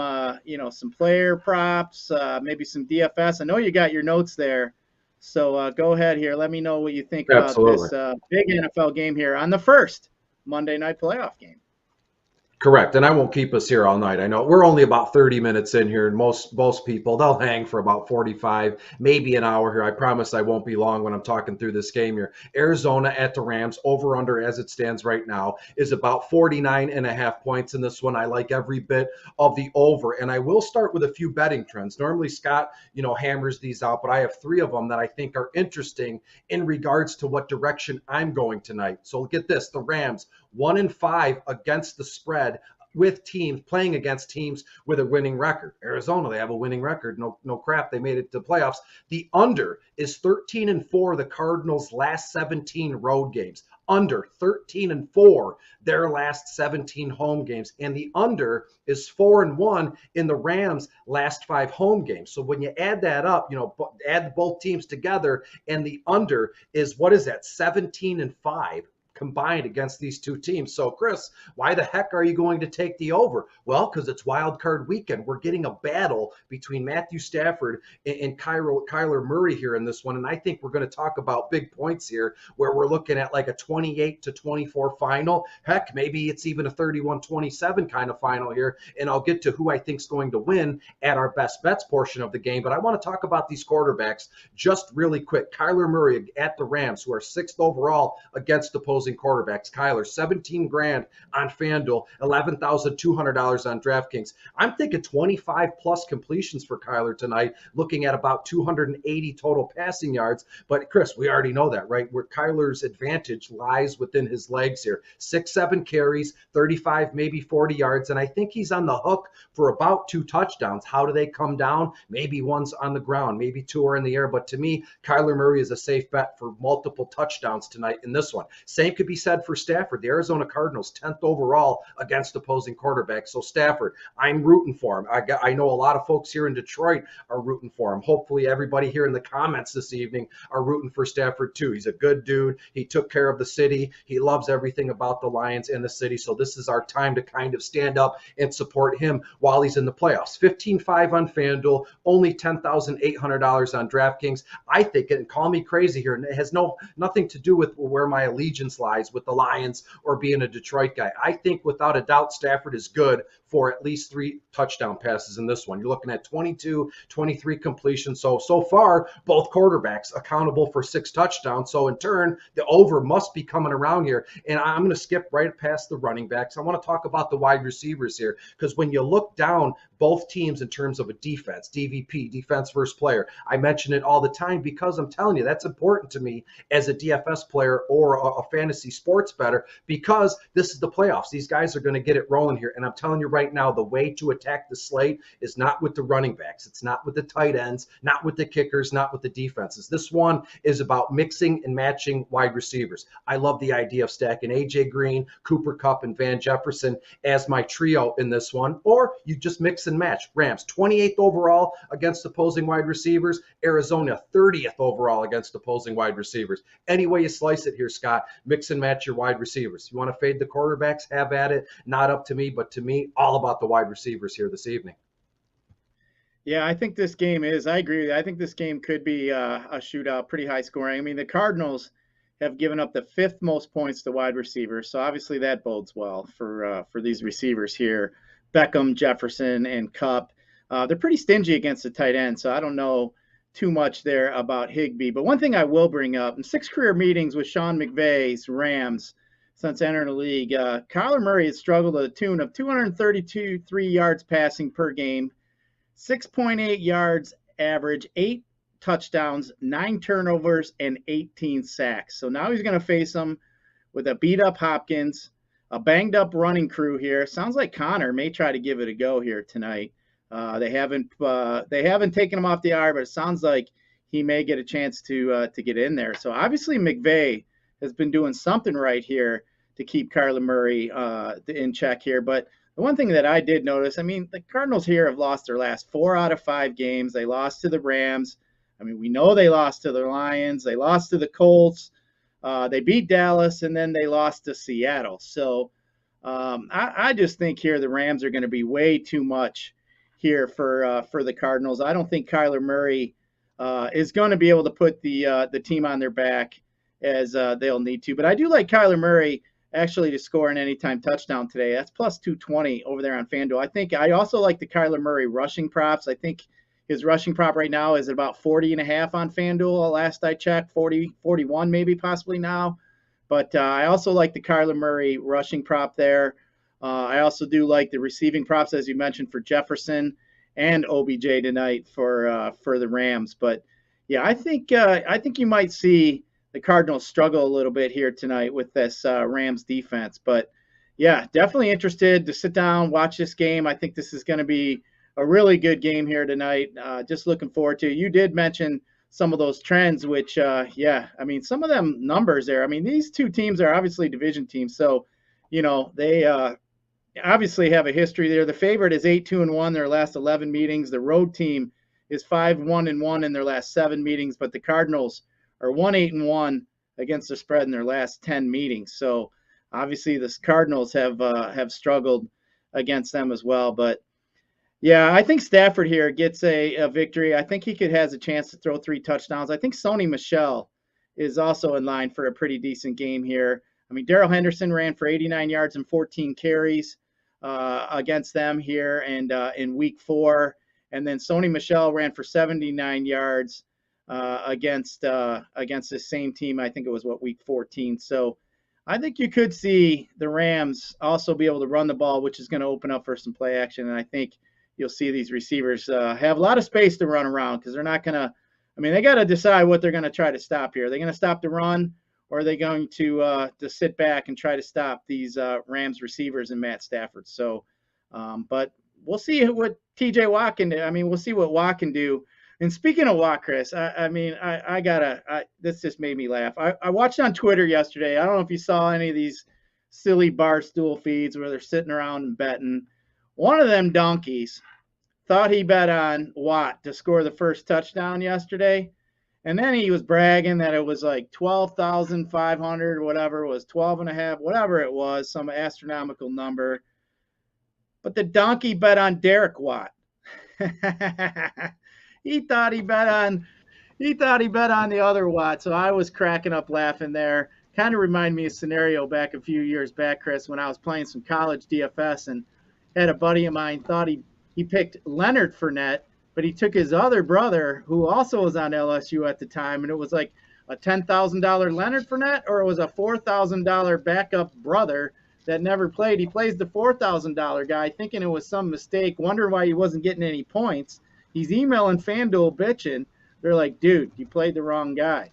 some player props, maybe some DFS. I know you got your notes there, so go ahead here. Let me know what you think about Absolutely. this big NFL game here on the first Monday night playoff game. Correct. And I won't keep us here all night. I know we're only about 30 minutes in here, and most people, they'll hang for about 45, maybe an hour here. I promise I won't be long when I'm talking through this game here. Arizona at the Rams, over under as it stands right now, is about 49.5 points in this one. I like every bit of the over. And I will start with a few betting trends. Normally Scott, hammers these out, but I have 3 of them that I think are interesting in regards to what direction I'm going tonight. So get this, the Rams, 1-5 against the spread with teams playing against teams with a winning record. Arizona, they have a winning record. No crap. They made it to playoffs. The under is 13-4, the Cardinals' last 17 road games. Under 13-4, their last 17 home games. And the under is 4-1 in the Rams' last 5 home games. So when you add that up, add both teams together, and the under is, what is that, 17-5 combined against these two teams. So, Chris, why the heck are you going to take the over? Well, because it's wild card weekend. We're getting a battle between Matthew Stafford and Kyler Murray here in this one. And I think we're going to talk about big points here where we're looking at like a 28-24 final. Heck, maybe it's even a 31-27 kind of final here. And I'll get to who I think is going to win at our best bets portion of the game. But I want to talk about these quarterbacks just really quick. Kyler Murray at the Rams, who are 6th overall against opposing quarterbacks. Kyler, 17 grand on FanDuel, $11,200 on DraftKings. I'm thinking 25 plus completions for Kyler tonight, looking at about 280 total passing yards. But Chris, we already know that, right? Where Kyler's advantage lies within his legs here. 6-7 carries, 35, maybe 40 yards. And I think he's on the hook for about 2 touchdowns. How do they come down? Maybe one's on the ground, maybe 2 are in the air. But to me, Kyler Murray is a safe bet for multiple touchdowns tonight in this one. Same could be said for Stafford. The Arizona Cardinals, 10th overall against opposing quarterbacks. So Stafford, I'm rooting for him. I know a lot of folks here in Detroit are rooting for him. Hopefully everybody here in the comments this evening are rooting for Stafford too. He's a good dude. He took care of the city. He loves everything about the Lions and the city. So this is our time to kind of stand up and support him while he's in the playoffs. 15-5 on FanDuel, only $10,800 on DraftKings. I think, and call me crazy here, and it has nothing to do with where my allegiance lies with the Lions or being a Detroit guy. I think without a doubt Stafford is good for at least 3 touchdown passes in this one. You're looking at 22, 23 completions. So far, both quarterbacks accountable for 6 touchdowns. So in turn, the over must be coming around here. And I'm going to skip right past the running backs. I want to talk about the wide receivers here, because when you look down both teams in terms of a defense, DVP, defense versus player, I mention it all the time because I'm telling you, that's important to me as a DFS player or a fantasy sports bettor, because this is the playoffs. These guys are going to get it rolling here. And I'm telling you right now, the way to attack the slate is not with the running backs. It's not with the tight ends, not with the kickers, not with the defenses. This one is about mixing and matching wide receivers. I love the idea of stacking AJ Green, Cooper Kupp, and Van Jefferson as my trio in this one, or you just mix and match. Rams, 28th overall against opposing wide receivers. Arizona, 30th overall against opposing wide receivers. Any way you slice it here, Scott, mix and match your wide receivers. You want to fade the quarterbacks? Have at it. Not up to me, but to me, all about the wide receivers here this evening. Yeah, I think this game is. I agree with you. I think this game could be a shootout, pretty high scoring. I mean, the Cardinals have given up the 5th most points to wide receivers, so obviously that bodes well for these receivers here, Beckham, Jefferson, and Kupp. They're pretty stingy against the tight end, so I don't know too much there about Higbee. But one thing I will bring up, in 6 career meetings with Sean McVay's Rams since entering the league, Kyler Murray has struggled to the tune of 232 yards passing per game, 6.8 yards average, 8 touchdowns, 9 turnovers, and 18 sacks. So now he's going to face them with a beat-up Hopkins, a banged-up running crew here. Sounds like Connor may try to give it a go here tonight. They haven't taken him off the IR, but it sounds like he may get a chance to get in there. So obviously McVay has been doing something right here to keep Kyler Murray in check here. But the one thing that I did notice, I mean, the Cardinals here have lost their last 4 out of 5 games. They lost to the Rams. I mean, we know they lost to the Lions. They lost to the Colts. They beat Dallas, and then they lost to Seattle. So I just think here the Rams are going to be way too much here for the Cardinals. I don't think Kyler Murray is going to be able to put the team on their back as they'll need to. But I do like Kyler Murray actually to score an anytime touchdown today. That's plus 220 over there on FanDuel. I also like the Kyler Murray rushing props. I think his rushing prop right now is about 40.5 on FanDuel. Last I checked, 40, 41 maybe possibly now. But I also like the Kyler Murray rushing prop there. I also do like the receiving props, as you mentioned, for Jefferson and OBJ tonight for the Rams. But yeah, I think you might see the Cardinals struggle a little bit here tonight with this Rams defense. But yeah, definitely interested to sit down, watch this game. I think this is going to be a really good game here tonight. Just looking forward to it. You did mention some of those trends, which, yeah, I mean, some of them numbers there. I mean, these two teams are obviously division teams. So, they obviously have a history there. The favorite is 8-2-1 their last 11 meetings. The road team is 5-1-1 in their last 7 meetings, but the Cardinals are 1-8-1 against the spread in their last 10 meetings. So obviously the Cardinals have struggled against them as well. But yeah, I think Stafford here gets a victory. I think he has a chance to throw 3 touchdowns. I think Sony Michel is also in line for a pretty decent game here. I mean, Darrell Henderson ran for 89 yards and 14 carries against them here and in week 4. And then Sony Michel ran for 79 yards against the same team. I think it was week 14. So I think you could see the Rams also be able to run the ball, which is going to open up for some play action. And I think you'll see these receivers have a lot of space to run around because they're not going to – I mean, they got to decide what they're going to try to stop here. Are they going to stop the run, or are they going to sit back and try to stop these Rams receivers and Matt Stafford? So, but we'll see what TJ Watt can do. I mean, we'll see what Watt can do. And speaking of Watt, Chris, this just made me laugh. I watched on Twitter yesterday. I don't know if you saw any of these silly Barstool feeds where they're sitting around and betting. One of them donkeys thought he bet on Watt to score the first touchdown yesterday. And then he was bragging that it was like 12,500, whatever it was, 12.5, whatever it was, some astronomical number. But the donkey bet on Derek Watt. He thought he bet on the other Watt. So I was cracking up laughing there. Kind of remind me of a scenario back a few years back, Chris, when I was playing some college DFS and had a buddy of mine thought he picked Leonard Fournette, but he took his other brother, who also was on LSU at the time, and it was like a $10,000 Leonard Fournette, or it was a $4,000 backup brother that never played. He plays the $4,000 guy, thinking it was some mistake, wondering why he wasn't getting any points. He's emailing FanDuel bitching. They're like, dude, you played the wrong guy.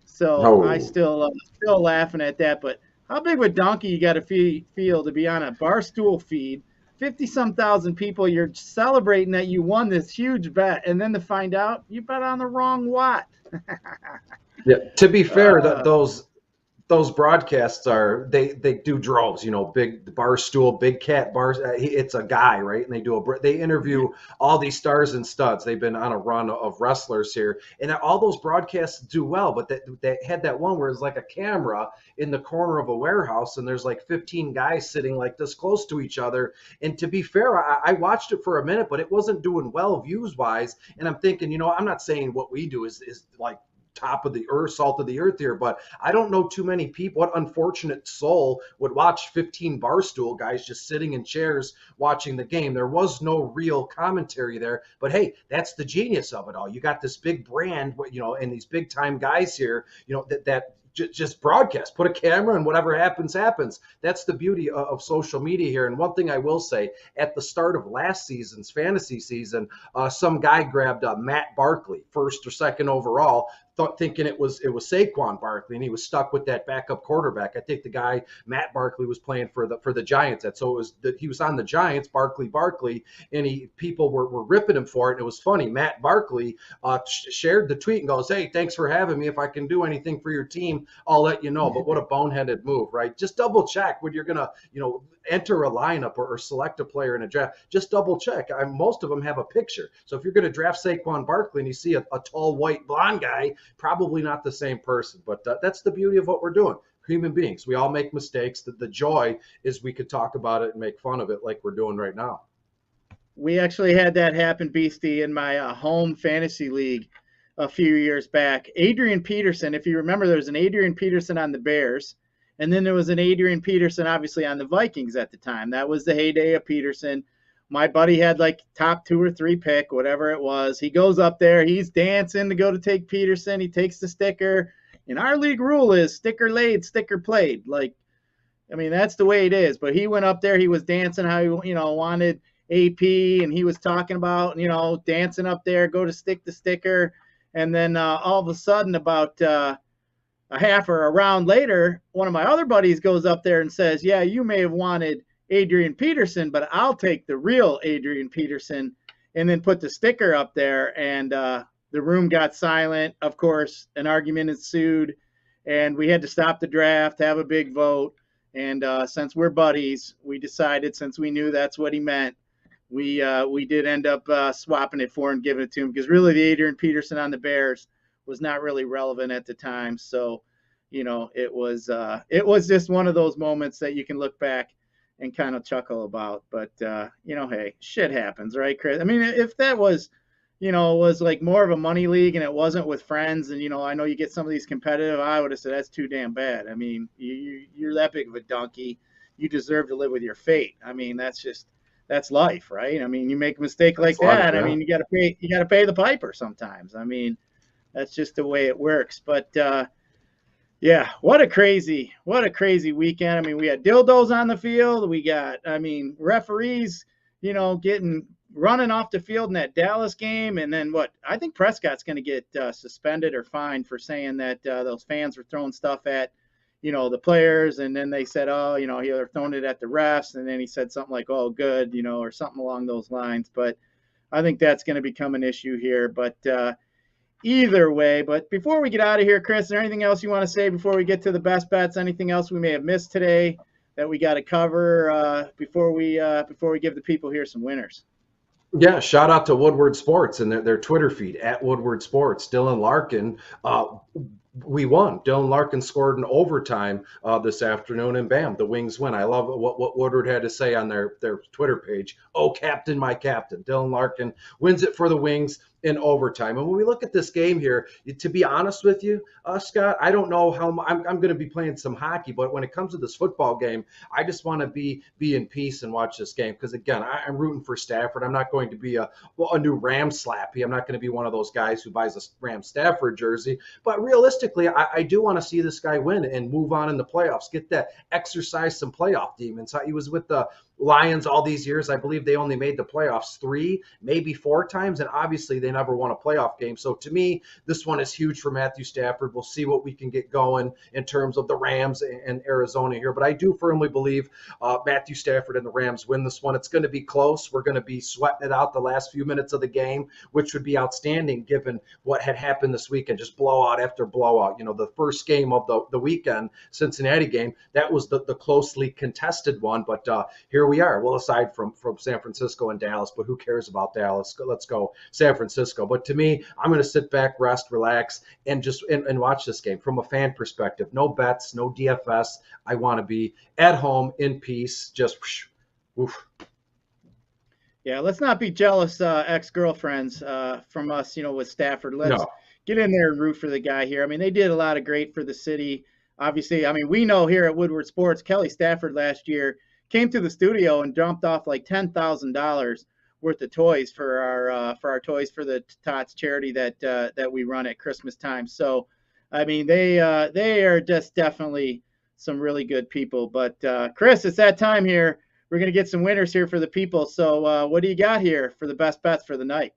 So I still laughing at that. But how big of a donkey you got to feel to be on a Barstool feed? 50-some thousand people, you're celebrating that you won this huge bet, and then to find out you bet on the wrong Watt. Yeah. To be fair, those broadcasts they do droves, big Barstool, Big Cat Bars. It's a guy, right? And they interview all these stars and studs. They've been on a run of wrestlers here, and all those broadcasts do well. But they had that one where it's like a camera in the corner of a warehouse, and there's like 15 guys sitting like this close to each other. And to be fair, I watched it for a minute, but it wasn't doing well views wise. And I'm thinking, I'm not saying what we do is like top of the earth, salt of the earth here, but I don't know too many people. What unfortunate soul would watch 15 Barstool guys just sitting in chairs watching the game? There was no real commentary there, but hey, that's the genius of it all. You got this big brand, and these big time guys here, that just broadcast, put a camera, and whatever happens. That's the beauty of social media here. And one thing I will say, at the start of last season's fantasy season, some guy grabbed Matt Barkley, first or second overall, thinking it was Saquon Barkley, and he was stuck with that backup quarterback. I think the guy Matt Barkley was playing for the Giants, so he was on the Giants, Barkley, and people were ripping him for it. And it was funny. Matt Barkley shared the tweet and goes, "Hey, thanks for having me. If I can do anything for your team, I'll let you know." But what a boneheaded move, right? Just double check when you're gonna enter a lineup or select a player in a draft, just double check. Most of them have a picture. So if you're going to draft Saquon Barkley and you see a tall, white, blonde guy, probably not the same person. But that's the beauty of what we're doing. Human beings. We all make mistakes. The joy is we could talk about it and make fun of it like we're doing right now. We actually had that happen, Beastie, in my home fantasy league a few years back. Adrian Peterson, if you remember, there was an Adrian Peterson on the Bears, and then there was an Adrian Peterson, obviously, on the Vikings at the time. That was the heyday of Peterson. My buddy had like top 2 or 3 pick, whatever it was. He goes up there. He's dancing to go to take Peterson. He takes the sticker. And our league rule is sticker laid, sticker played. Like, I mean, that's the way it is. But he went up there. He was dancing how he, wanted AP, and he was talking about, dancing up there, go to stick the sticker. And then all of a sudden, about a half or a round later, one of my other buddies goes up there and says, yeah, you may have wanted Adrian Peterson, but I'll take the real Adrian Peterson, and then put the sticker up there. And the room got silent. Of course, an argument ensued, and we had to stop the draft, have a big vote. And since we're buddies, we decided, since we knew that's what he meant, we did end up swapping it for him, giving it to him, because really the Adrian Peterson on the Bears was not really relevant at the time. So, it was just one of those moments that you can look back and kind of chuckle about. But, hey, shit happens, right, Chris? I mean, if that was, was like more of a money league and it wasn't with friends, and, I know you get some of these competitive, I would have said that's too damn bad. I mean, you're that big of a donkey. You deserve to live with your fate. I mean, that's life, right? I mean, you make a mistake like that. Yeah. I mean, you got to pay the piper sometimes. I mean, that's just the way it works. But yeah, what a crazy weekend. I mean, we had dildos on the field. We got, referees, running off the field in that Dallas game. And then I think Prescott's going to get suspended or fined for saying that those fans were throwing stuff at, the players. And then they said, oh, they're throwing it at the refs. And then he said something like, oh, good, or something along those lines. But I think that's going to become an issue here. But either way, but before we get out of here, Chris, is there anything else you want to say before we get to the best bets? Anything else we may have missed today that we got to cover before we give the people here some winners? Yeah, shout out to Woodward Sports and their Twitter feed at Woodward Sports. Dylan Larkin, we won. Dylan Larkin scored in overtime this afternoon, and bam, the Wings win. I love what Woodward had to say on their Twitter page. Oh, captain, my captain. Dylan Larkin wins it for the Wings in overtime. And when we look at this game here, to be honest with you, Scott, I don't know how I'm going to be playing some hockey, but when it comes to this football game, I just want to be in peace and watch this game. Because again, I'm rooting for Stafford. I'm not going to be a new Rams slappy. I'm not going to be one of those guys who buys a Rams Stafford jersey. But realistically, I do want to see this guy win and move on in the playoffs. Get that, exercise some playoff demons. He was with the Lions all these years. I believe they only made the playoffs 3, maybe 4 times, and obviously they never won a playoff game. So to me, this one is huge for Matthew Stafford. We'll see what we can get going in terms of the Rams and Arizona here. But I do firmly believe Matthew Stafford and the Rams win this one. It's going to be close. We're going to be sweating it out the last few minutes of the game, which would be outstanding given what had happened this weekend, just blowout after blowout. The first game of the weekend, Cincinnati game, that was the closely contested one. But here we are. Well, aside from San Francisco and Dallas, but who cares about Dallas? Let's go San Francisco. But to me, I'm going to sit back, rest, relax, and just and watch this game from a fan perspective. No bets, no DFS. I want to be at home in peace. Just oof. Yeah, let's not be jealous ex-girlfriends from us, with Stafford. Let's get in there and root for the guy here. I mean, they did a lot of great for the city. Obviously, we know here at Woodward Sports, Kelly Stafford last year came to the studio and dumped off like $10,000 worth of toys for our Toys for the Tots charity that we run at Christmas time. So, they are just definitely some really good people. But Chris, it's that time here. We're going to get some winners here for the people. So what do you got here for the best bets for the night?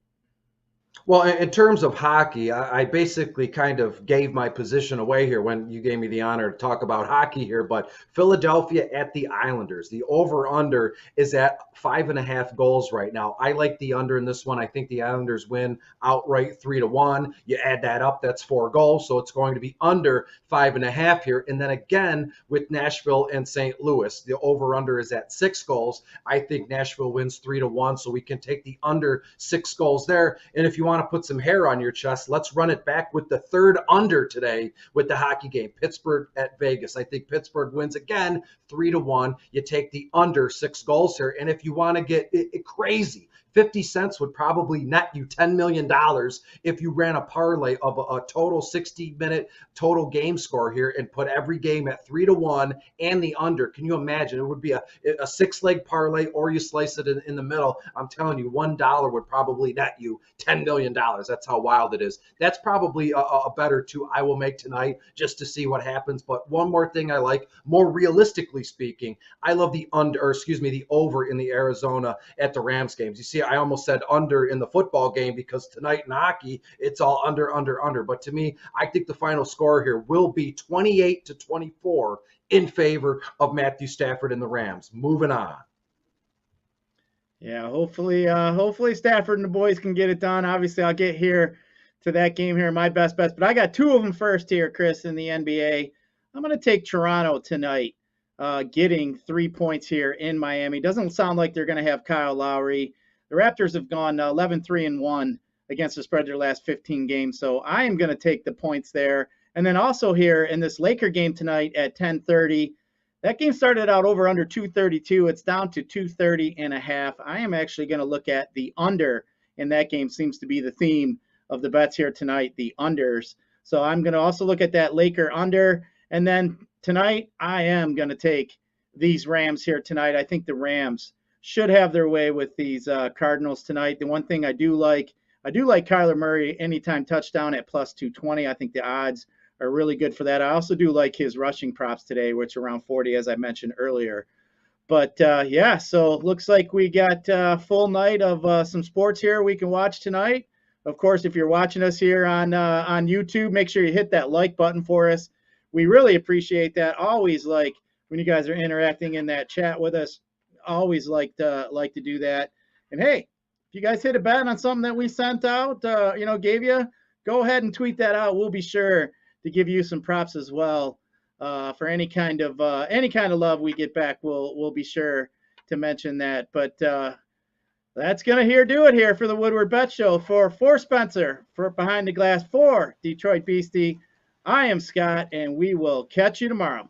Well, in terms of hockey, I basically kind of gave my position away here when you gave me the honor to talk about hockey here. But Philadelphia at the Islanders, the over/under is at 5.5 goals right now. I like the under in this one. I think the Islanders win outright 3-1. You add that up, that's 4 goals, so it's going to be under 5.5 here. And then again with Nashville and St. Louis, the over/under is at 6 goals. I think Nashville wins 3-1, so we can take the under 6 goals there. And if you want to put some hair on your chest, let's run it back with the third under today with the hockey game, Pittsburgh at Vegas. I think Pittsburgh wins again 3-1. You take the under 6 goals here. And if you want to get crazy, 50 cents would probably net you $10 million if you ran a parlay of a total 60-minute total game score here and put every game at 3-1 and the under. Can you imagine? It would be a 6-leg parlay, or you slice it in the middle. I'm telling you, $1 would probably net you $10 million. That's how wild it is. That's probably a better two I will make tonight just to see what happens. But one more thing I like, more realistically speaking, I love the the over in the Arizona at the Rams games. You see, I almost said under in the football game because tonight in hockey, it's all under, under, under. But to me, I think the final score here will be 28-24 in favor of Matthew Stafford and the Rams. Moving on. Yeah, hopefully Stafford and the boys can get it done. Obviously, I'll get here to that game here, my best bets. But I got two of them first here, Chris, in the NBA. I'm going to take Toronto tonight, getting 3 points here in Miami. Doesn't sound like they're going to have Kyle Lowry. The Raptors have gone 11-3-1 against the spread their last 15 games. So I am going to take the points there. And then also here in this Laker game tonight at 10:30, that game started out over under 232. It's down to 230.5. I am actually going to look at the under in that game. Seems to be the theme of the bets here tonight, the unders. So I'm going to also look at that Laker under. And then tonight, I am going to take these Rams here tonight. I think the Rams should have their way with these Cardinals tonight. The one thing I do like Kyler Murray anytime touchdown at plus 220. I think the odds are really good for that. I also do like his rushing props today, which are around 40, as I mentioned earlier. But yeah, so looks like we got a full night of some sports here we can watch tonight. Of course, if you're watching us here on YouTube, make sure you hit that like button for us. We really appreciate that. Always like when you guys are interacting in that chat with us. Always like to do that. And hey, if you guys hit a bet on something that we sent out, gave you, go ahead and tweet that out. We'll be sure to give you some props as well for any kind of love we get back. We'll be sure to mention that. But that's gonna do it here for the Woodward Bet Show. For Spencer, for Behind the Glass, for Detroit Beastie, I am Scott, and we will catch you tomorrow.